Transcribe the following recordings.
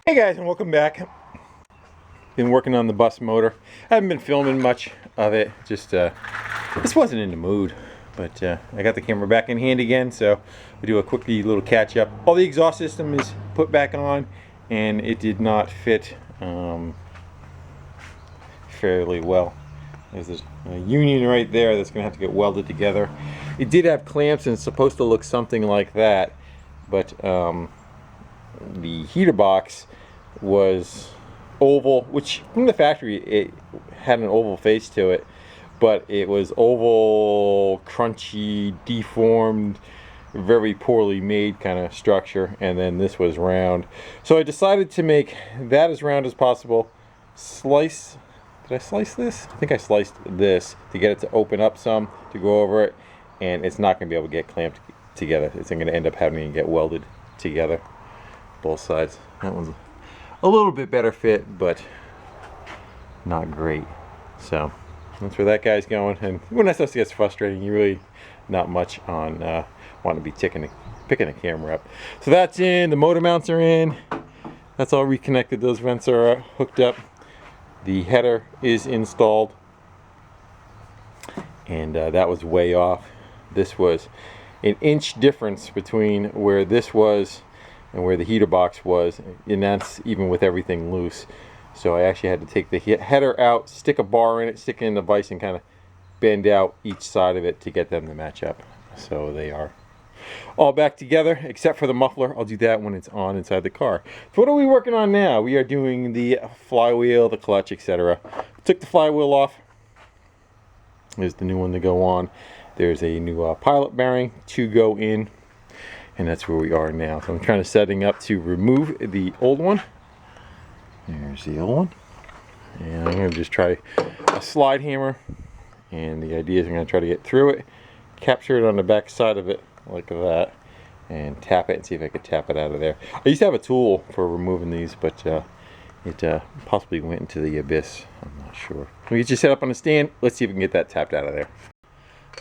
Hey guys, and welcome back. Been working on the bus motor. I haven't been filming much of it. Just wasn't in the mood. But I got the camera back in hand again, so we do a quickie little catch up. All the exhaust system is put back on, and it did not fit fairly well. There's a union right there that's going to have to get welded together. It did have clamps, and it's supposed to look something like that, but the heater box was oval, which from the factory it had an oval face to it, but it was oval, crunchy, deformed, very poorly made kind of structure, and then this was round. So I decided to make that as round as possible. Did I slice this? I think I sliced this to get it to open up some, to go over it, and it's not going to be able to get clamped together. It's going to end up having to get welded together, both sides. That one's a little bit better fit, but not great. So that's where that guy's going. And when that stuff gets frustrating, you really not much on wanting to be picking the camera up. So that's in. The motor mounts are in. That's all reconnected. Those vents are hooked up. The header is installed, and that was way off. This was an inch difference between where this was and where the heater box was, and that's even with everything loose. So I actually had to take the header out, stick a bar in it, stick it in the vise, and kind of bend out each side of it to get them to match up. So they are all back together except for the muffler. I'll do that when it's on inside the car. So what are we working on now? We are doing the flywheel, the clutch, etc. Took the flywheel off. There's the new one to go on. There's a new pilot bearing to go in, and that's where we are now. So I'm trying to setting up to remove the old one. There's the old one, and I'm going to just try a slide hammer, and the idea is I'm going to try to get through it, capture it on the back side of it like that, and tap it and see if I could tap it out of there. I used to have a tool for removing these, but it possibly went into the abyss. I'm not sure. We just set up on the stand. Let's see if we can get that tapped out of there.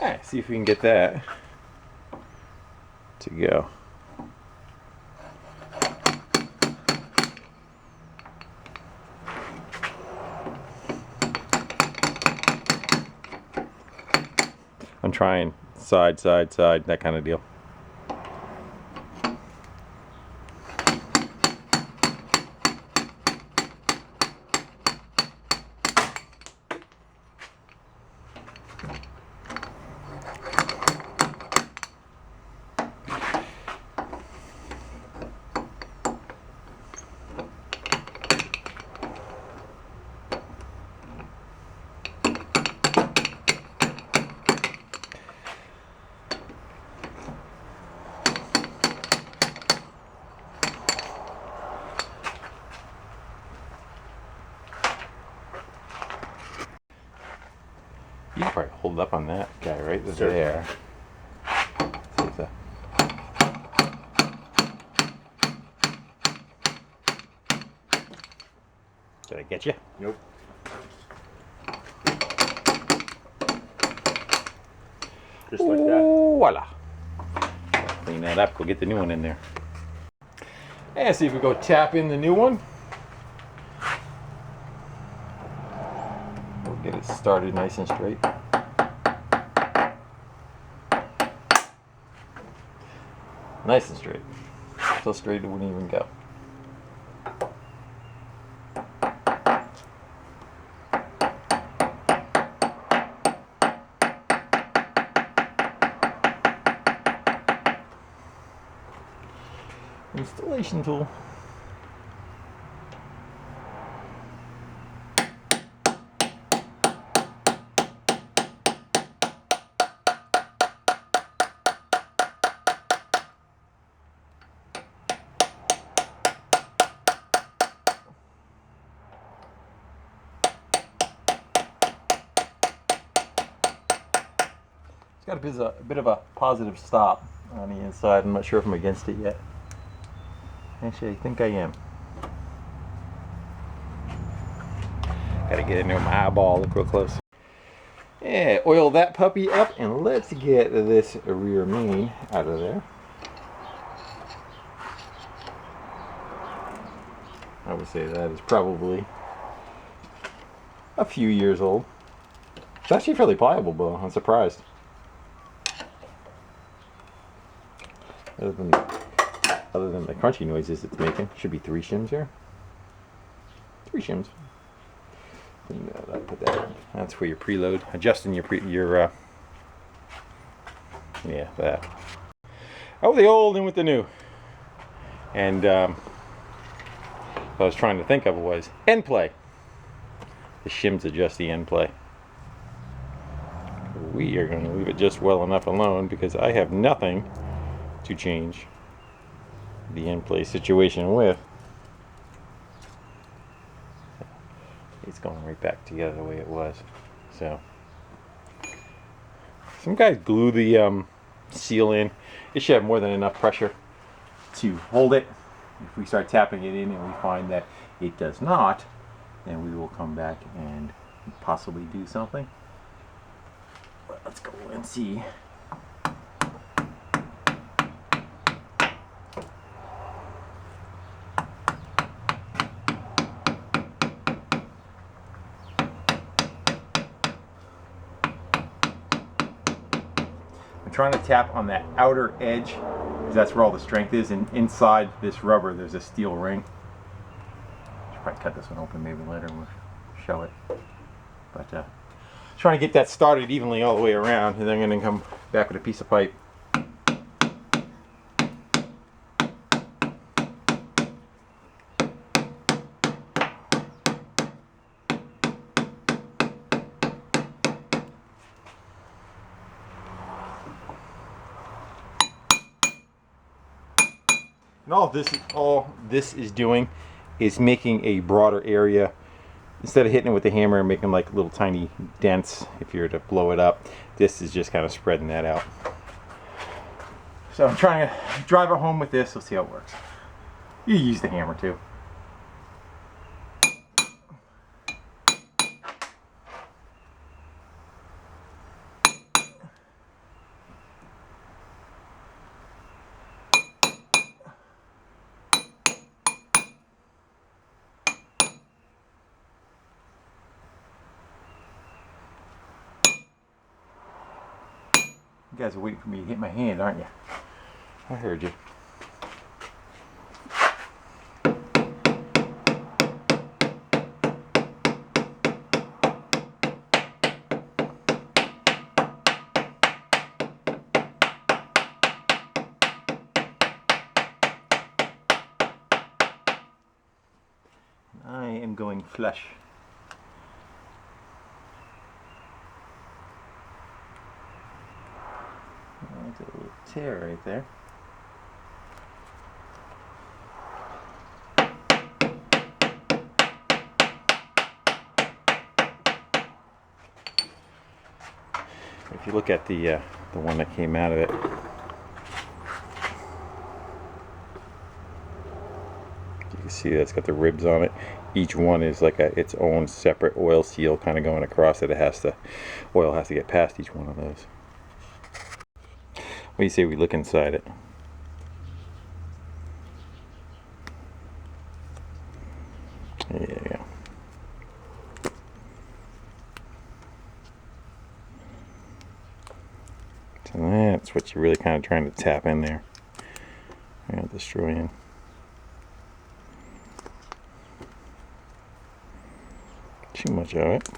All right, see if we can get that to go. I'm trying side, that kind of deal. You can probably hold up on that guy right there. Did I get you? Nope. Just like that. Voila. Clean that up. Go get the new one in there. And see if we go tap in the new one. We'll get it started nice and straight. Nice and straight. So straight it wouldn't even go. Installation tool. It's got a bit of a positive stop on the inside. I'm not sure if I'm against it yet. Actually, I think I am. Gotta get in there with my eyeball, look real close. Yeah, oil that puppy up, and let's get this rear main out of there. I would say that is probably a few years old. It's actually fairly pliable, though. I'm surprised. Other than the crunchy noises it's making. Should be 3 shims here. 3 shims. And, put that in. That's for your preload. Adjusting your yeah, that. Out with the old, in with the new. And what I was trying to think of was end play. The shims adjust the end play. We are going to leave it just well enough alone because I have nothing to change the end play situation with. It's going right back together the way it was. So some guys glue the seal in. It should have more than enough pressure to hold it. If we start tapping it in and we find that it does not, then we will come back and possibly do something. But let's go and see. I'm trying to tap on that outer edge because that's where all the strength is, and inside this rubber there's a steel ring. Should probably cut this one open maybe later and we'll show it. But trying to get that started evenly all the way around, and then I'm going to come back with a piece of pipe. And all this is doing is making a broader area. Instead of hitting it with the hammer and making like little tiny dents if you were to blow it up, this is just kind of spreading that out. So I'm trying to drive it home with this. We'll see how it works. You use the hammer too. You guys are waiting for me to hit my hand, aren't you? I heard you. I am going flush. There's a little tear right there. If you look at the one that came out of it, you can see that it's got the ribs on it. Each one is like its own separate oil seal kind of going across it. Oil has to get past each one of those. What do you say we look inside it? Yeah. So that's what you're really kind of trying to tap in there. And destroying. Too much of it.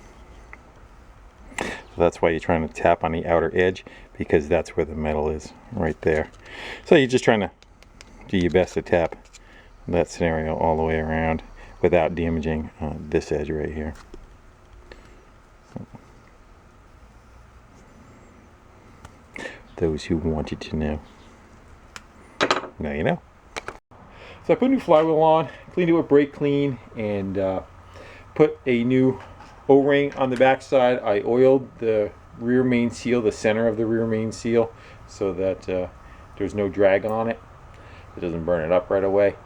So that's why you're trying to tap on the outer edge, because that's where the metal is, right there. So you're just trying to do your best to tap that scenario all the way around without damaging this edge right here. Those who wanted to know. Now you know. So I put a new flywheel on, cleaned it with brake clean, and put a new O-ring on the back side. I oiled the rear main seal, the center of the rear main seal, so that there's no drag on it. It doesn't burn it up right away.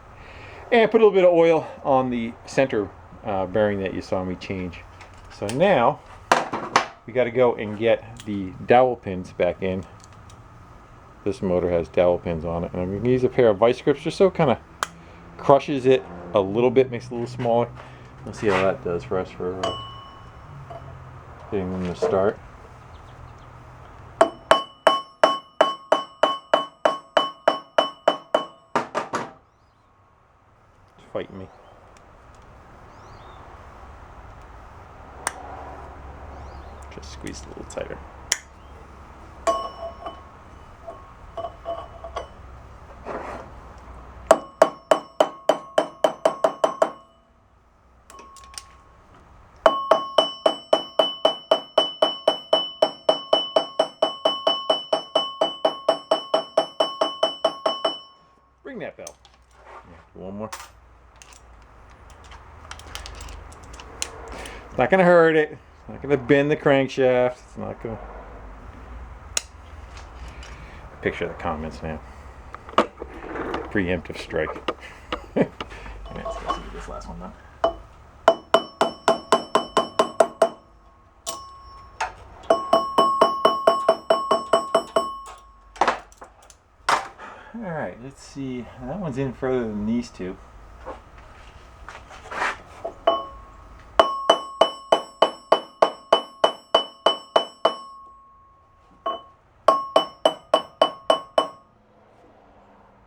And put a little bit of oil on the center bearing that you saw me change. So now we got to go and get the dowel pins back in. This motor has dowel pins on it, and I'm going to use a pair of vice grips just so it kind of crushes it a little bit, makes it a little smaller. Let's see how that does for us for getting them to start. It's fighting me. Just squeeze it a little tighter. Ring that bell. One more. It's not gonna hurt it. It's not gonna bend the crankshaft. It's not gonna. Picture the comments now. Preemptive strike. And let's go see this last one now. Alright, let's see. That one's in further than these two.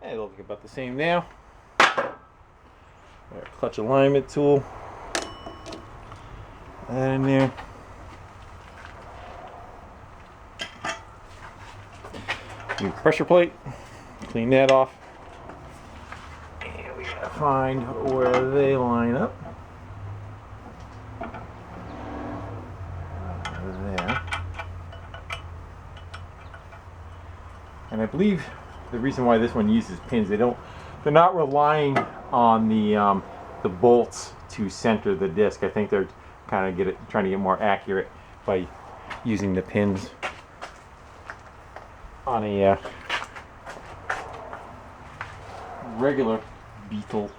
Hey, they look about the same now. Clutch alignment tool. That in there. New pressure plate. Clean that off. And we gotta find where they line up. There. And I believe the reason why this one uses pins, they're not relying on the bolts to center the disc. I think they're kind of trying to get more accurate by using the pins on a regular Beetle.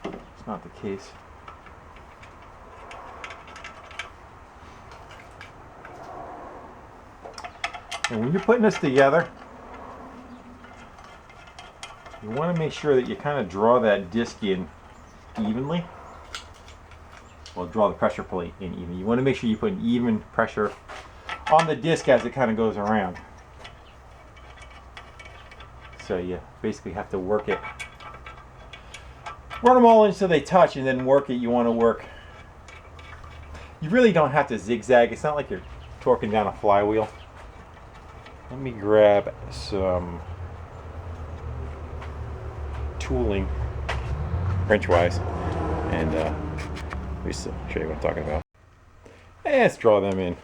It's not the case. And when you're putting this together, you want to make sure that you kind of draw that disc in evenly. Well, draw the pressure plate in even. You want to make sure you put an even pressure on the disc as it kind of goes around. So you basically have to work it. Run them all in so they touch and then work it. You want to work. You really don't have to zigzag. It's not like you're torquing down a flywheel. Let me grab some tooling, wrench-wise, and at least show you what I'm talking about. And let's draw them in.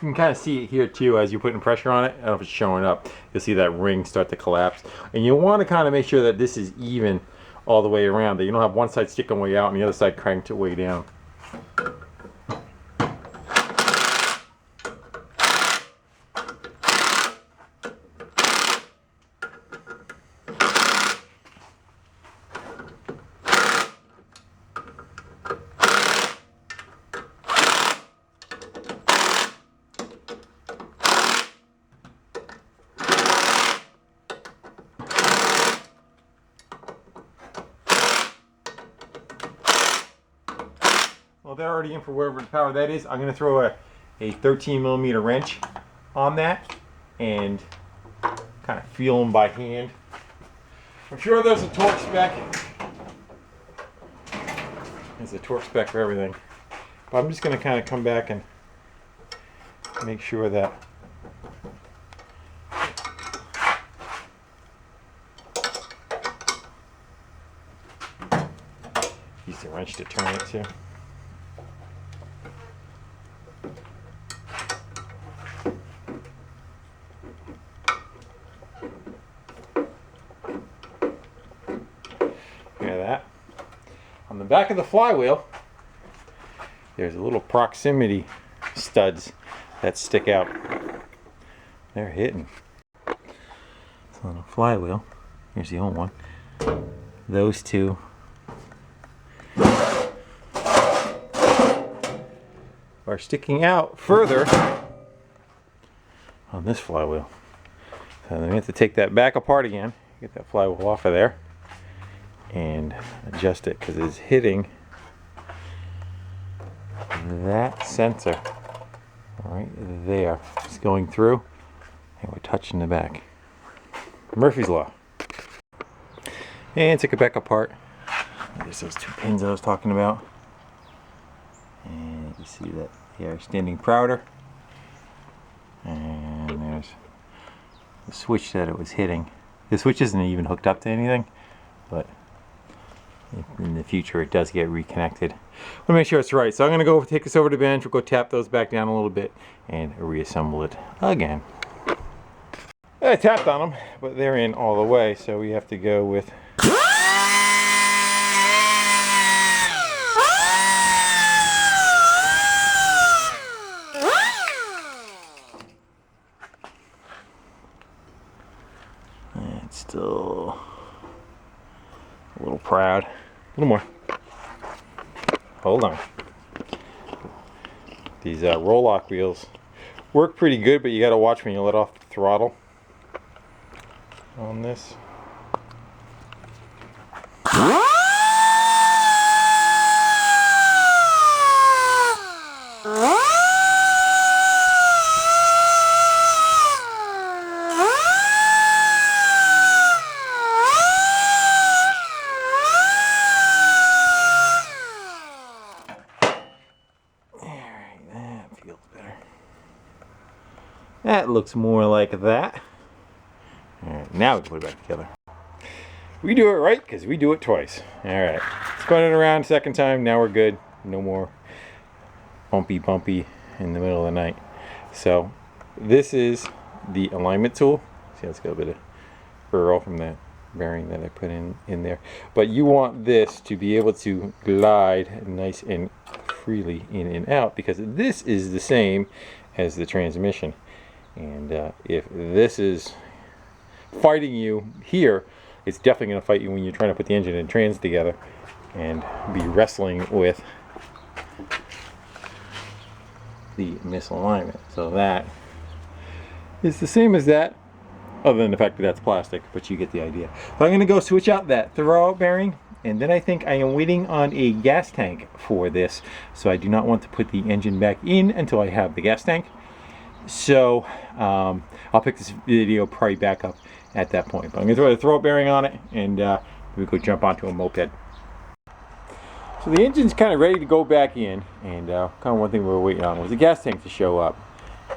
You can kind of see it here too as you're putting pressure on it. I don't know if it's showing up. You'll see that ring start to collapse. And you want to kind of make sure that this is even all the way around. That you don't have one side sticking way out and the other side cranked way down. Well, they're already in for wherever the power that is. I'm going to throw a 13mm wrench on that and kind of feel them by hand. I'm sure there's a torque spec. There's a torque spec for everything. But I'm just going to kind of come back and make sure that use the wrench to turn it too. the back of the flywheel, there's a little proximity studs that stick out. They're hitting. So on the flywheel, here's the old one. Those two are sticking out further on this flywheel. So then we have to take that back apart again, get that flywheel off of there, and adjust it because it's hitting that sensor right there. It's going through, and we're touching the back. Murphy's Law. And take it back apart. There's those two pins I was talking about. And you see that they are standing prouder. And there's the switch that it was hitting. The switch isn't even hooked up to anything, but in the future it does get reconnected. Let me make sure it's right. So I'm going to go take this over to the bench. We'll go tap those back down a little bit and reassemble it again. I tapped on them, but they're in all the way, so we have to go with it's still a little proud. A little more. Hold on. These roll lock wheels work pretty good, but you got to watch when you let off the throttle on this. That looks more like that. Alright, now we can put it back together. We do it right because we do it twice. Alright, spun it around second time, now we're good. No more bumpy in the middle of the night. So this is the alignment tool. See, it's got a bit of burl from that bearing that I put in there. But you want this to be able to glide nice and freely in and out, because this is the same as the transmission. And if this is fighting you here, it's definitely going to fight you when you're trying to put the engine and trans together and be wrestling with the misalignment. So that is the same as that, other than the fact that that's plastic, but you get the idea. So I'm going to go switch out that throwout bearing, and then I think I am waiting on a gas tank for this, so I do not want to put the engine back in until I have the gas tank. So I'll pick this video probably back up at that point. But I'm going to throw the throwout bearing on it, and we go jump onto a moped. So the engine's kind of ready to go back in, and kind of one thing we were waiting on was the gas tank to show up.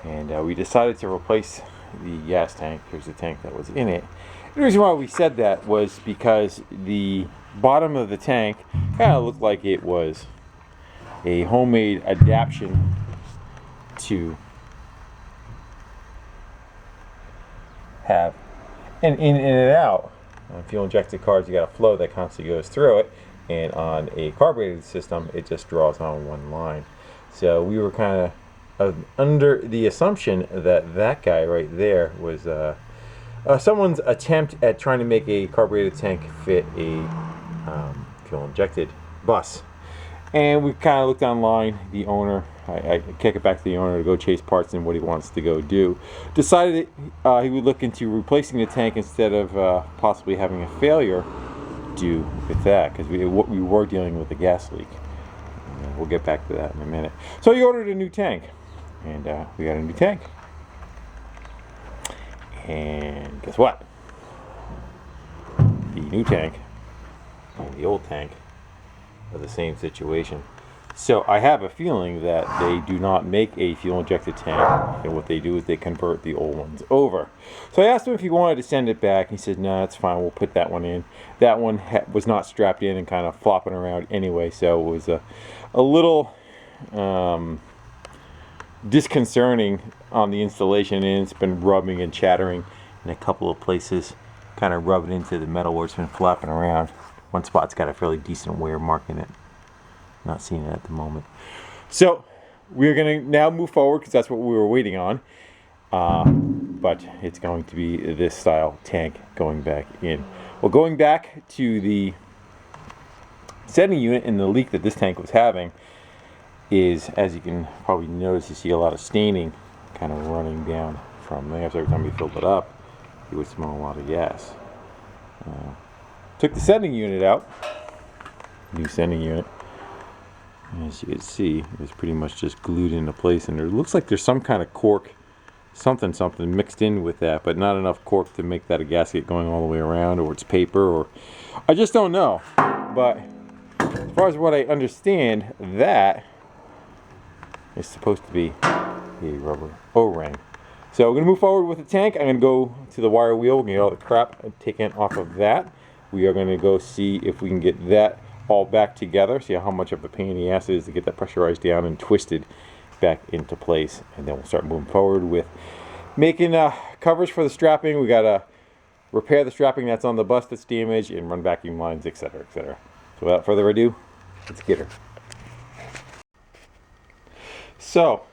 And we decided to replace the gas tank. Here's the tank that was in it. The reason why we said that was because the bottom of the tank kind of looked like it was a homemade adaptation to have an in and out. On fuel injected cars, you got a flow that constantly goes through it, and on a carbureted system it just draws on one line. So we were kind of under the assumption that that guy right there was someone's attempt at trying to make a carbureted tank fit a fuel injected bus. And we kind of looked online. The owner, I kick it back to the owner to go chase parts and what he wants to go do. Decided that he would look into replacing the tank instead of possibly having a failure due with that, because we were dealing with a gas leak. And we'll get back to that in a minute. So he ordered a new tank, and we got a new tank. And guess what? The new tank and the old tank are the same situation. So I have a feeling that they do not make a fuel injected tank, and what they do is they convert the old ones over. So I asked him if he wanted to send it back. He said, no, that's fine, we'll put that one in. That one was not strapped in and kind of flopping around anyway, so it was a little disconcerting on the installation, and it's been rubbing and chattering in a couple of places, kind of rubbing into the metal where it's been flapping around. one spot's got a fairly decent wear mark in it. Not seeing it at the moment. So we're going to now move forward because that's what we were waiting on. But it's going to be this style tank going back in. Well, going back to the setting unit and the leak that this tank was having is, as you can probably notice, you see a lot of staining kind of running down from there. So every time you filled it up, you would smell a lot of gas. Took the sending unit out, new sending unit. As you can see, it was pretty much just glued into place, and it looks like there's some kind of cork, something mixed in with that, but not enough cork to make that a gasket going all the way around, or it's paper, or I just don't know. But as far as what I understand, that is supposed to be a rubber O-ring. So we're going to move forward with the tank. I'm going to go to the wire wheel, we're going to get all the crap taken off of that. We are going to go see if we can get that all back together, see how much of a pain in the ass it is to get that pressurized down and twisted back into place, and then we'll start moving forward with making covers for the strapping. We got to repair the strapping that's on the bus that's damaged and run vacuum lines, etc., etc. So without further ado, let's get her. So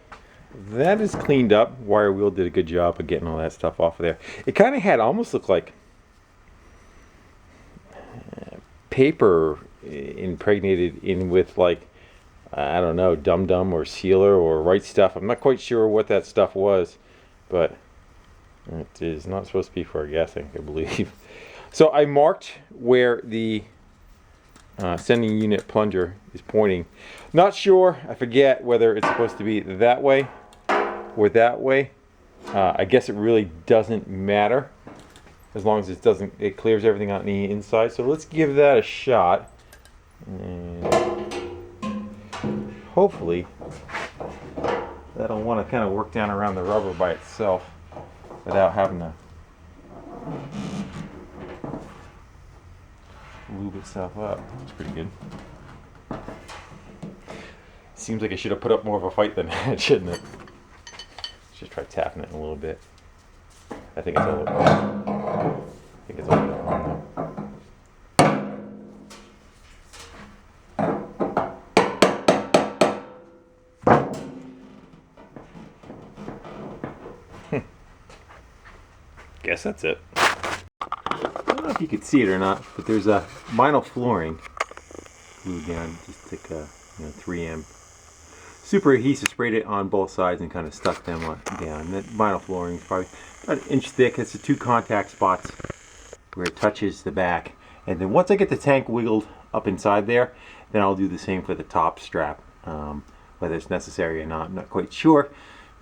that is cleaned up. Wire wheel did a good job of getting all that stuff off of there. It kind of had almost looked like paper impregnated in with, like, I don't know, Dum Dum or sealer or Right Stuff. I'm not quite sure what that stuff was, but it is not supposed to be for a gas tank, I believe. So I marked where the sending unit plunger is pointing. Not sure, I forget whether it's supposed to be that way or that way. I guess it really doesn't matter as long as it clears everything on the inside. So let's give that a shot. And hopefully that'll want to kind of work down around the rubber by itself without having to lube itself up. That's pretty good. Seems like I should have put up more of a fight than that, shouldn't it? Let's just try tapping it a little bit. I think it's all wrong though. Guess that's it. I don't know if you could see it or not, but there's a vinyl flooring glued down. Just took a 3M super adhesive, sprayed it on both sides, and kind of stuck them down. That vinyl flooring is probably about an inch thick. It's the 2 contact spots where it touches the back. And then once I get the tank wiggled up inside there, then I'll do the same for the top strap. Whether it's necessary or not, I'm not quite sure,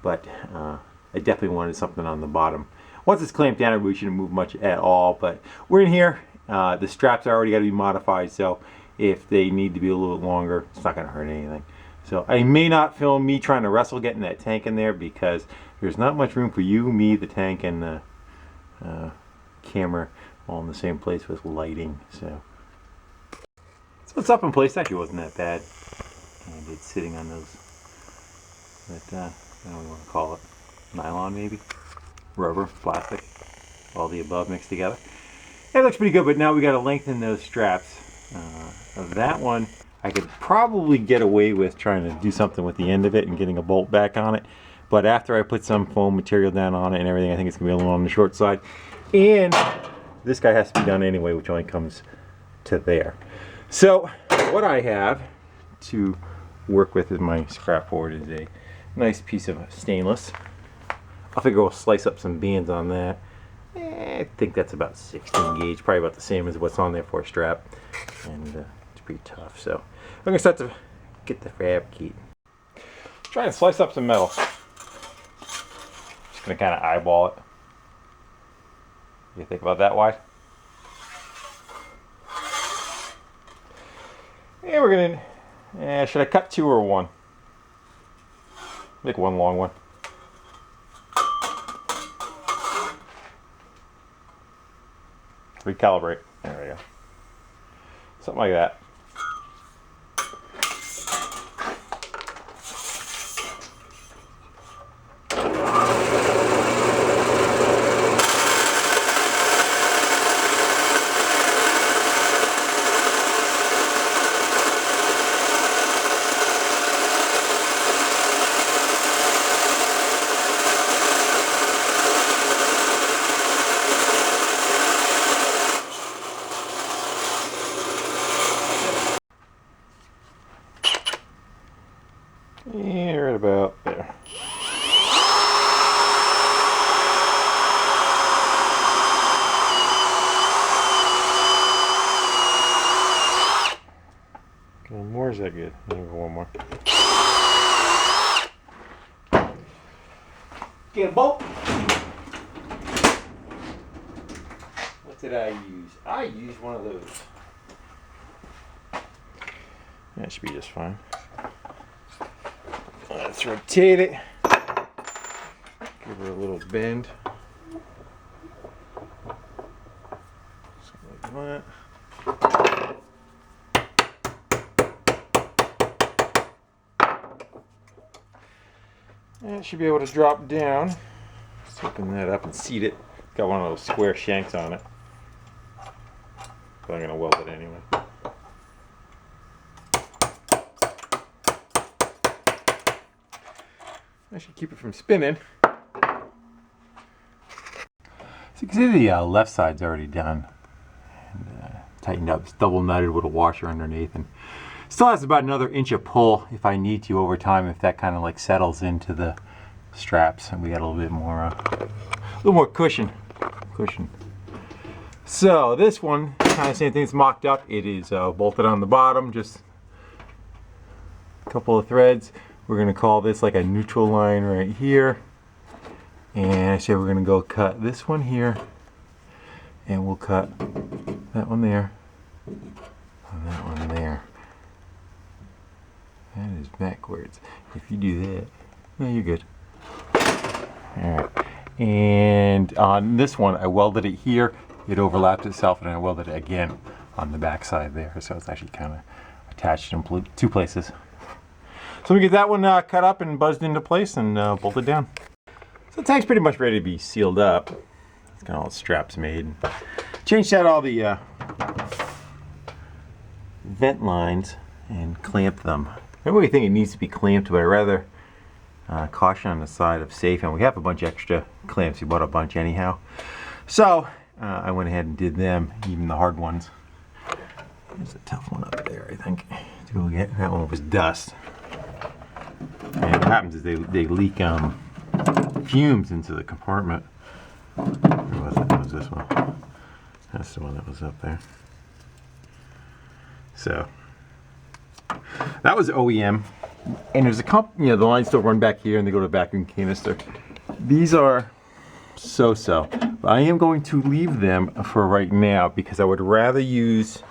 but I definitely wanted something on the bottom. Once it's clamped down, we shouldn't move much at all, but we're in here. The straps are already got to be modified, so if they need to be a little bit longer, it's not going to hurt anything. So I may not film me trying to wrestle getting that tank in there, because there's not much room for you, me, the tank, and the camera all in the same place with lighting. So it's up in place. Actually wasn't that bad. And it's sitting on those, but I don't know what you want to call it, nylon maybe? Rubber, plastic, all the above mixed together. That looks pretty good, but now we got to lengthen those straps. That one I could probably get away with trying to do something with the end of it and getting a bolt back on it, but after I put some foam material down on it and everything, I think it's gonna be a little on the short side. And this guy has to be done anyway, which only comes to there. So what I have to work with is my scrap board is a nice piece of stainless. I figure we'll slice up some bands on that. I think that's about 16 gauge, probably about the same as what's on there for a strap. And it's pretty tough, so I'm going to start to get the fabricate. Try and slice up some metal. Just going to kind of eyeball it. You think about that wide? And we're going to, should I cut 2 or 1? Make 1 long one. Recalibrate. There we go. Something like that. that good? Maybe one more. Get a bolt. What did I use? I used one of those. That should be just fine. Let's rotate it. Give her a little bend. Just like that. And it should be able to drop down. Just open that up and seat it. Got one of those square shanks on it. But I'm going to weld it anyway. I should keep it from spinning. So you can see the left side's already done. And tightened up. It's double nutted with a washer underneath. And still has about another inch of pull if I need to over time, if that kind of like settles into the straps and we got a little bit more cushion. So this one, kind of same thing, it's mocked up. It is bolted on the bottom, just a couple of threads. We're going to call this like a neutral line right here. And I say we're going to go cut this one here. And we'll cut that one there. And that one there. That is backwards. If you do that, yeah, you're good. Alright. And on this one, I welded it here. It overlapped itself, and I welded it again on the back side there. So it's actually kind of attached in two places. So we get that one cut up and buzzed into place and bolted down. So the tank's pretty much ready to be sealed up. It's got all the straps made. Changed out all the vent lines and clamped them. I don't really think it needs to be clamped, but I'd rather caution on the side of safe. And we have a bunch of extra clamps. We bought a bunch anyhow. So I went ahead and did them, even the hard ones. There's a tough one up there, I think, to go get. That one was dust. And what happens is they leak fumes into the compartment. Where was it? It was this one. That's the one that was up there. So that was OEM. And there's a company, the lines still run back here and they go to a vacuum canister. These are so-so. But I am going to leave them for right now because I would rather use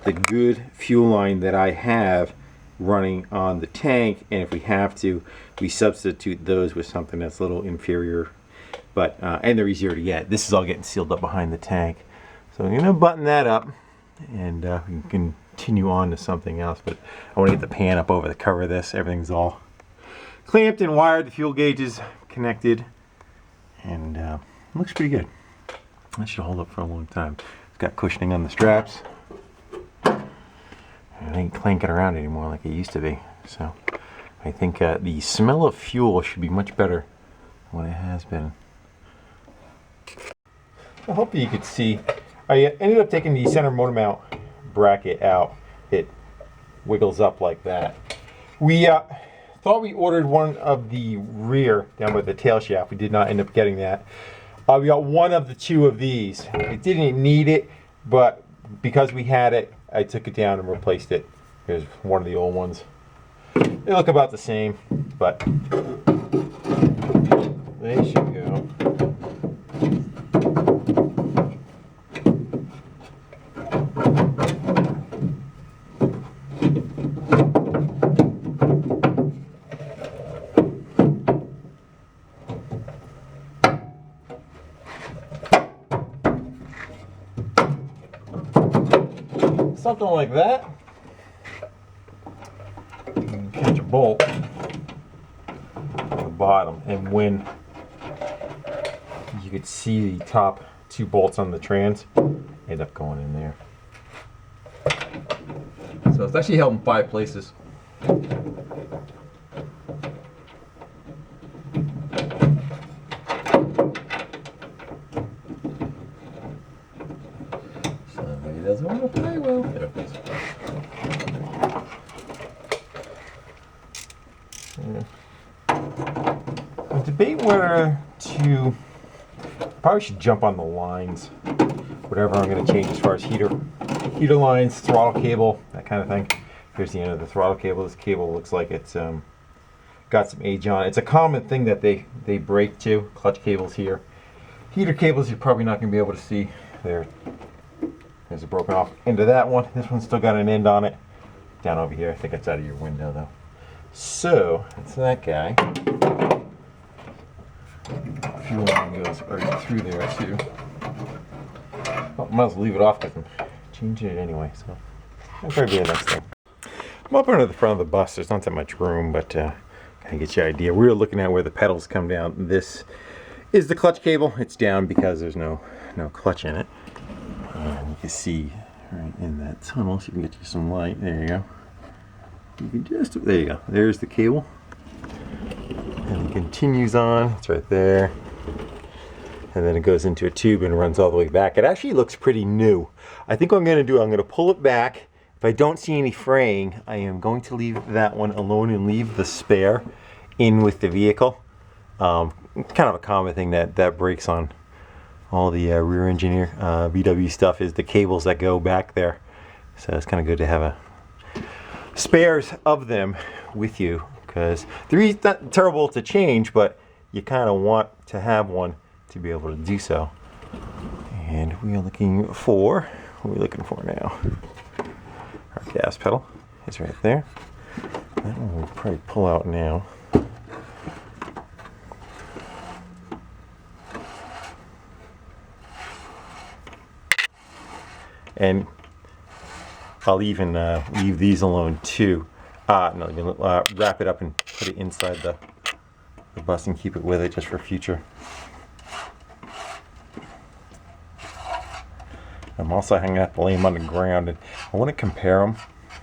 the good fuel line that I have running on the tank, and if we have to, we substitute those with something that's a little inferior, but and they're easier to get. This is all getting sealed up behind the tank, so I'm gonna button that up and we can continue on to something else. But I want to get the pan up over the cover of this. Everything's all clamped and wired. The fuel gauge is connected, and it looks pretty good. That should hold up for a long time. It's got cushioning on the straps. It ain't clanking around anymore like it used to be. So I think the smell of fuel should be much better than what it has been. I hope you could see. I ended up taking the center motor mount bracket out. It wiggles up like that. We thought we ordered one of the rear down by the tail shaft. We did not end up getting that. We got one of the two of these. It didn't need it, but because we had it, I took it down and replaced it. Here's one of the old ones. They look about the same, but they should go. Something like that. Catch a bolt on the bottom, and when you could see the top two bolts on the trans end up going in there. So it's actually held in 5 places. Somebody doesn't want to play well. There it is. I'm debating whether to probably should jump on the lines, whatever I'm going to change as far as heater lines, throttle cable, that kind of thing. Here's the end of the throttle cable. This cable looks like it's got some age on it. It's a common thing that they break too. Clutch cables here. Heater cables you're probably not going to be able to see. There's a broken off end of that one. This one's still got an end on it. Down over here. I think it's out of your window though. So, that's that guy. Fuel line goes right through there too. Well, might as well leave it off because I'm changing it anyway. So, that'll probably be the next thing. I'm up under the front of the bus. There's not that much room, but kind of get you an idea. We were looking at where the pedals come down. This is the clutch cable. It's down because there's no clutch in it. And you can see right in that tunnel, so you can get you some light. There you go. You can just, there you go. There's the cable. And it continues on. It's right there. And then it goes into a tube and runs all the way back. It actually looks pretty new. I think what I'm going to do, I'm going to pull it back. If I don't see any fraying, I am going to leave that one alone and leave the spare in with the vehicle. It's kind of a common thing that breaks on all the rear engineer VW stuff is the cables that go back there. So it's kind of good to have spares of them with you because they're not terrible to change, but you kind of want to have one to be able to do so. And we are looking for, what are we looking for now? Our gas pedal is right there. That one we'll probably pull out now. And I'll even leave these alone too. No, wrap it up and put it inside the bus and keep it with it just for future. I'm also hanging out to lay them on the ground, and I want to compare them.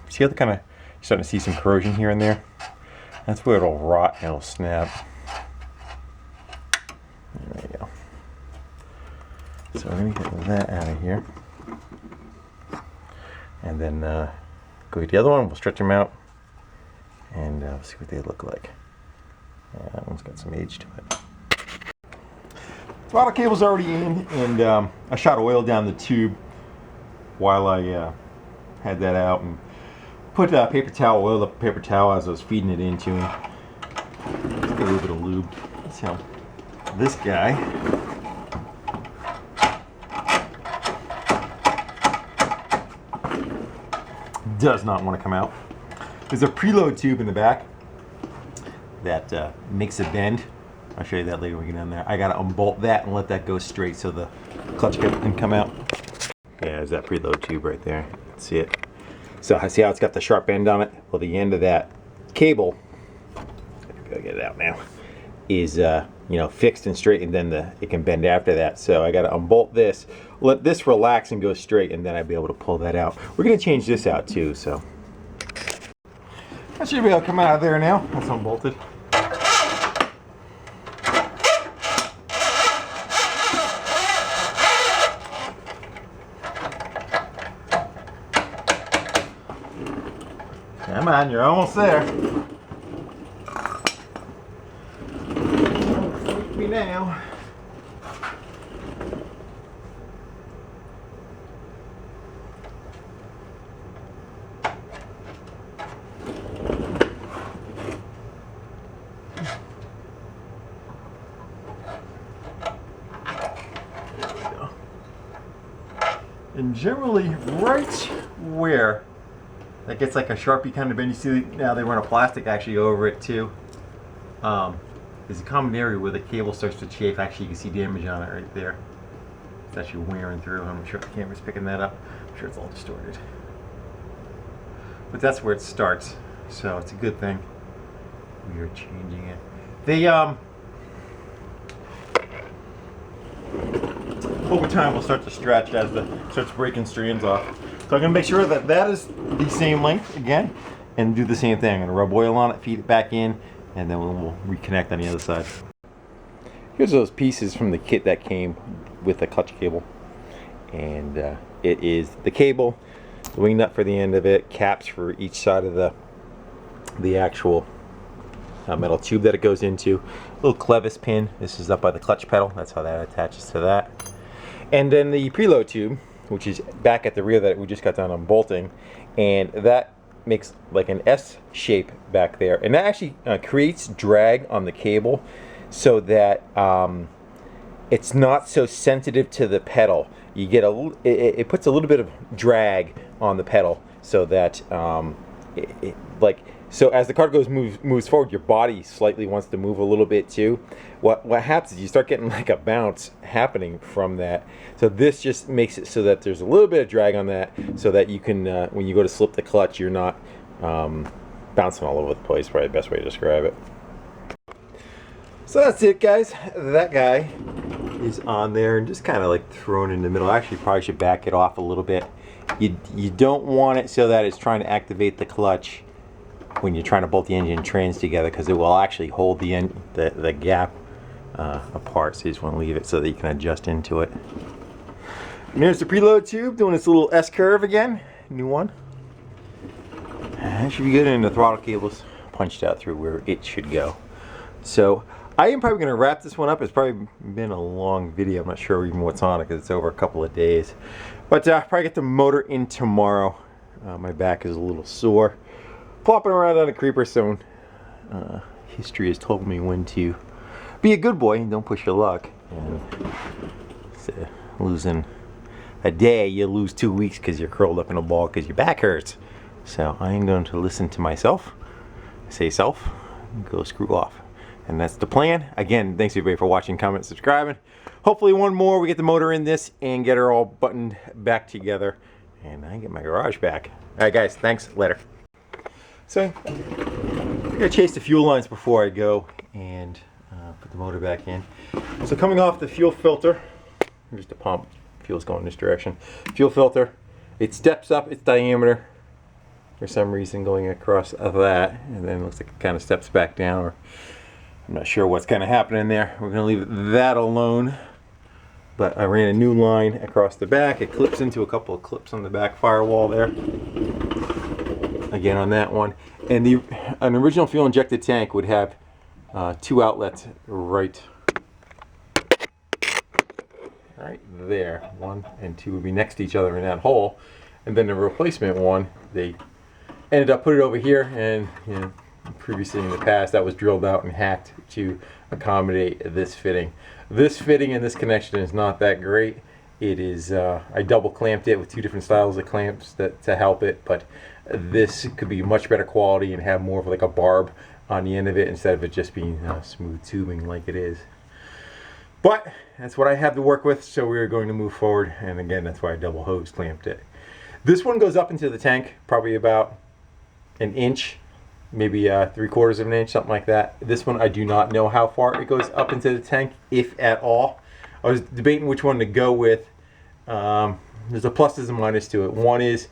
See how you're starting to see some corrosion here and there? That's where it'll rot and it'll snap. There you go. So we're going to get that out of here. And then go get the other one, we'll stretch them out, and see what they look like. Yeah, that one's got some age to it. Throttle cable's already in, and I shot oil down the tube while I had that out, and put paper towel, oil up paper towel as I was feeding it into him. Just get a little bit of lube. So this guy does not want to come out. There's a preload tube in the back that makes a bend. I'll show you that later when we get in there. I gotta unbolt that and let that go straight so the clutch cable can come out. Yeah, there's that preload tube right there. See it? So I see how it's got the sharp end on it? Well, the end of that cable, I gotta get it out now, is fixed and straight, and then it can bend after that. So I gotta unbolt this, let this relax and go straight, and then I'll be able to pull that out. We're gonna change this out too, so. That should be able to come out of there now. That's unbolted. Come on, you're almost there. Don't freak me now. And generally, right where that gets like a Sharpie kind of bend. You see now they run a plastic actually over it too. There's a common area where the cable starts to chafe. Actually, you can see damage on it right there. It's actually wearing through. I'm sure the camera's picking that up. I'm sure it's all distorted. But that's where it starts. So it's a good thing we are changing it. They over time will start to stretch as it starts breaking strands off. So I'm going to make sure that that is the same length again, and do the same thing. I'm going to rub oil on it, feed it back in, and then we'll reconnect on the other side. Here's those pieces from the kit that came with the clutch cable. And it is the cable, the wing nut for the end of it, caps for each side of the actual metal tube that it goes into, a little clevis pin. This is up by the clutch pedal. That's how that attaches to that. And then the preload tube, which is back at the rear that we just got done unbolting, and that makes like an S shape back there, and that actually creates drag on the cable, so that it's not so sensitive to the pedal. You get it puts a little bit of drag on the pedal, so that so as the car moves forward, your body slightly wants to move a little bit too. What happens is you start getting like a bounce happening from that. So this just makes it so that there's a little bit of drag on that, so that you can when you go to slip the clutch, you're not bouncing all over the place. Probably the best way to describe it. So that's it, guys. That guy is on there and just kind of like thrown in the middle. Actually, probably should back it off a little bit. You don't want it so that it's trying to activate the clutch when you're trying to bolt the engine and trans together, because it will actually hold the gap apart. So you just want to leave it so that you can adjust into it. And there's the preload tube doing its little S curve again. New one. That should be good, and the throttle cable's punched out through where it should go. So I am probably going to wrap this one up. It's probably been a long video. I'm not sure even what's on it because it's over a couple of days. But probably get the motor in tomorrow. My back is a little sore. Flopping around on a creeper, so history has told me when to be a good boy and don't push your luck. And so losing a day, you lose 2 weeks because you're curled up in a ball because your back hurts. So I am going to listen to myself, say self, and go screw off. And that's the plan. Again, thanks everybody for watching, commenting, subscribing. Hopefully one more, we get the motor in this and get her all buttoned back together, and I get my garage back. All right, guys, thanks. Later. So I'm gonna chase the fuel lines before I go and put the motor back in. So coming off the fuel filter, here's the pump. Fuel's going this direction. Fuel filter, it steps up its diameter for some reason going across that, and then it looks like it kind of steps back down, or I'm not sure what's kind of happening there. We're gonna leave that alone. But I ran a new line across the back. It clips into a couple of clips on the back firewall there. Again on that one. And an original fuel injected tank would have 2 outlets right there. 1 and 2 would be next to each other in that hole. And then the replacement one, they ended up putting it over here, and you know, previously in the past that was drilled out and hacked to accommodate this fitting. This fitting and this connection is not that great. It is I double clamped it with 2 different styles of clamps to help it, but this could be much better quality and have more of like a barb on the end of it instead of it just being smooth tubing like it is. But that's what I have to work with, so we're going to move forward, and again that's why I double hose clamped it. This one goes up into the tank probably about an inch, maybe 3/4 of an inch, something like that. This one I do not know how far it goes up into the tank, if at all. I was debating which one to go with. There's a pluses and minuses to it. One is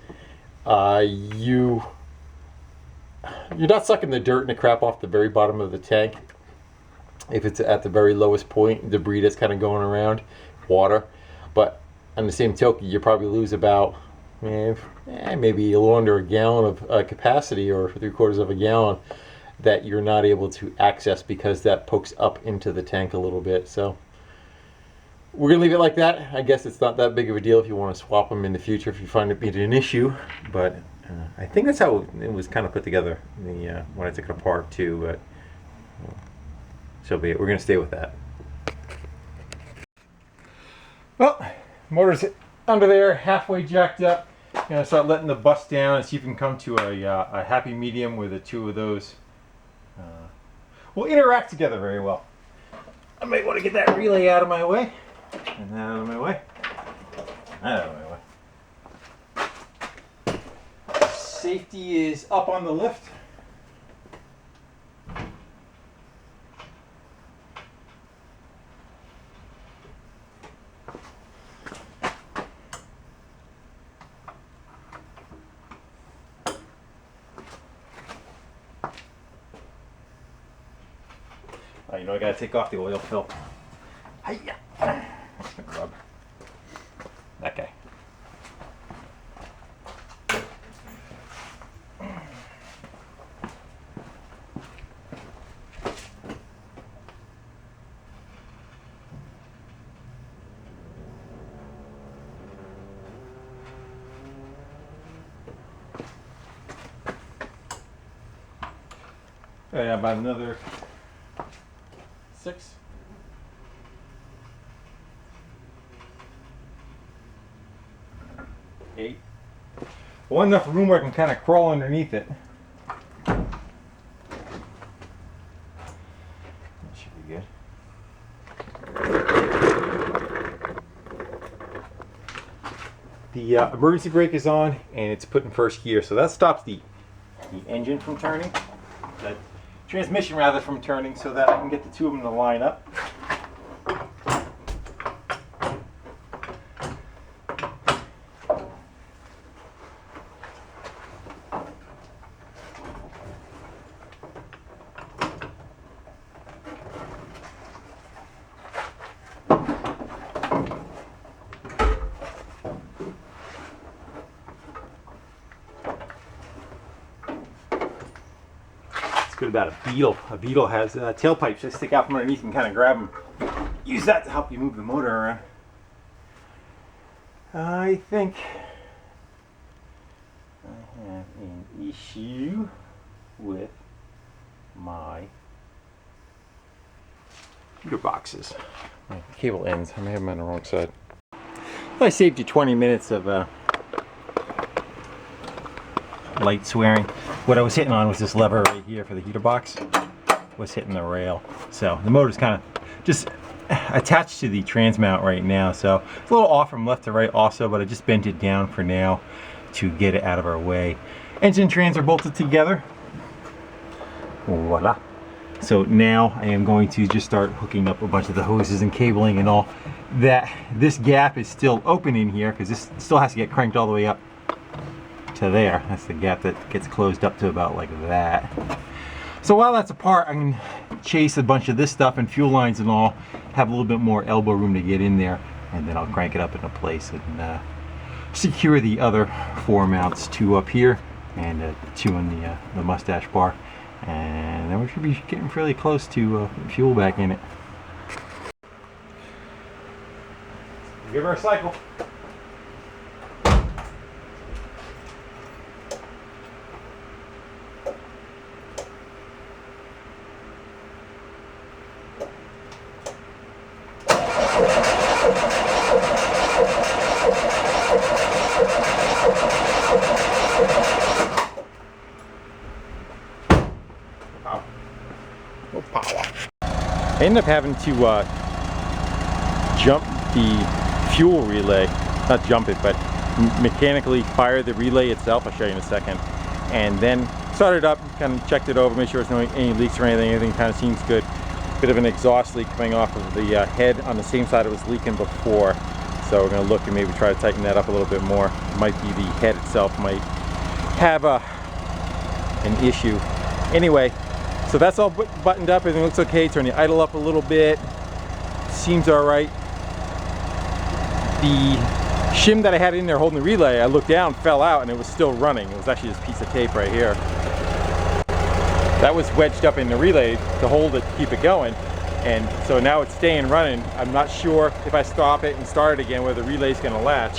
you're not sucking the dirt and the crap off the very bottom of the tank. If it's at the very lowest point, debris that's kind of going around, water. But on the same token, you probably lose about maybe a little under a gallon of capacity, or 3/4 of a gallon, that you're not able to access because that pokes up into the tank a little bit. So we're gonna leave it like that. I guess it's not that big of a deal if you want to swap them in the future if you find it being an issue. But I think that's how it was kind of put together when I took it apart too. But so be it. We're gonna stay with that. Well, motor's under there, halfway jacked up. Gonna start letting the bus down and see if we can come to a happy medium where the two of those will interact together very well. I might want to get that relay out of my way, and that out of my way, that out of my way. Safety is up on the lift. You know, I gotta take off the oil fill. Hiya! That's gonna rub. That guy. About another 6. Eight. Well, enough room where I can kind of crawl underneath it. That should be good. The emergency brake is on and it's put in first gear, so that stops the engine from turning, the transmission rather from turning, so that I can get the two of them to line up. Good about a Beetle. A Beetle has tailpipes that stick out from underneath and kind of grab them. Use that to help you move the motor around. I think I have an issue with my heater boxes. My cable ends. I may have them on the wrong side. I saved you 20 minutes of light swearing. What I was hitting on was this lever right here for the heater box. Was hitting the rail. So the motor's kind of just attached to the trans mount right now. So it's a little off from left to right also, but I just bent it down for now to get it out of our way. Engine and trans are bolted together. Voila. So now I am going to just start hooking up a bunch of the hoses and cabling and all that. This gap is still open in here because this still has to get cranked all the way up to there. That's the gap that gets closed up to about like that. So while that's apart, I can chase a bunch of this stuff and fuel lines and all, have a little bit more elbow room to get in there, and then I'll crank it up into place and secure the other 4 mounts, 2 up here and 2 in the mustache bar, and then we should be getting fairly close to fuel back in it. Give her a cycle. I ended up having to jump the fuel relay, not jump it, but mechanically fire the relay itself. I'll show you in a second. And then started up, kind of checked it over, made sure there's no any leaks or anything. Everything kind of seems good. Bit of an exhaust leak coming off of the head on the same side it was leaking before. So we're going to look and maybe try to tighten that up a little bit more. It might be the head itself might have an issue. Anyway, so that's all buttoned up, everything looks okay. Turn the idle up a little bit, seems all right. The shim that I had in there holding the relay, I looked down, fell out, and it was still running. It was actually this piece of tape right here. That was wedged up in the relay to hold it, keep it going. And so now it's staying running. I'm not sure if I stop it and start it again whether the relay's gonna latch.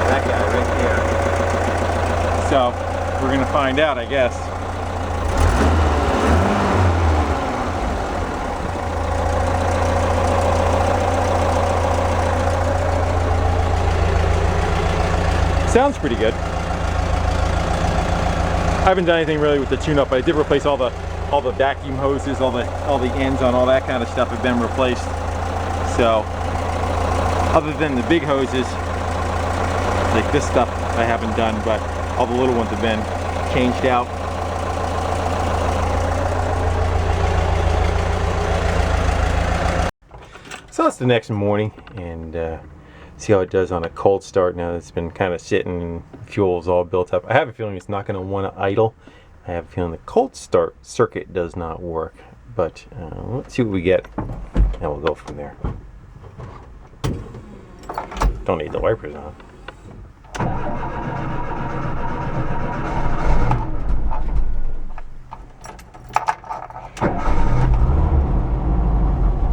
That guy right there. So we're gonna find out, I guess. Sounds pretty good. I haven't done anything really with the tune-up, but I did replace all the vacuum hoses, all the ends on all that kind of stuff have been replaced. So other than the big hoses, like this stuff I haven't done, but all the little ones have been changed out. So it's the next morning, and see how it does on a cold start now that it's been kind of sitting and fuel is all built up. I have a feeling it's not going to want to idle. I have a feeling the cold start circuit does not work, but let's see what we get and we'll go from there. Don't need the wipers on.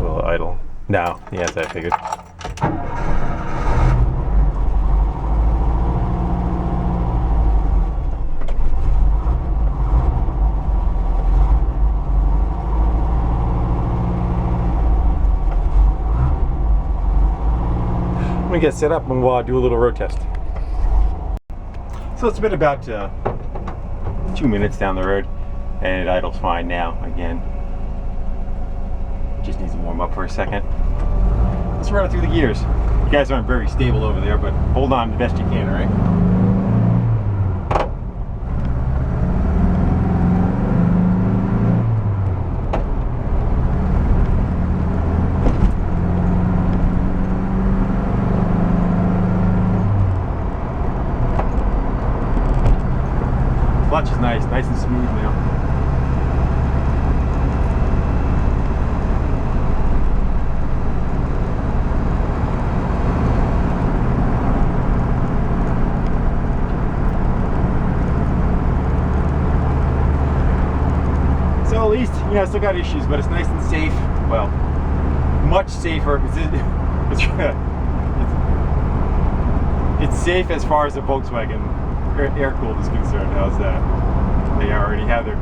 A little idle. No, yes, I figured. gonna get set up and we'll do a little road test. So it's been about 2 minutes down the road, and it idles fine now again. Just needs to warm up for a second. Let's run it through the gears. You guys aren't very stable over there, but hold on the best you can, all right? Clutch is nice and smooth now. So at least, you know, I still got issues, but it's nice and safe. Well, much safer. It's safe as far as the Volkswagen air-cooled is concerned. How's that? They already have their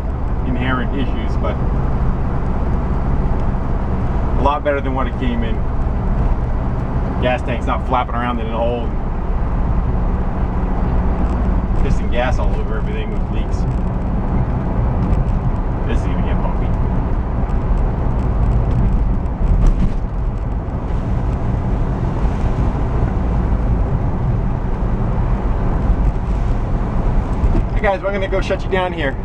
inherent issues, but a lot better than what it came in. Gas tank's not flapping around in a hole and pissing gas all over everything with leaks. This is gonna get bumpy. Hey guys, I'm gonna go shut you down here.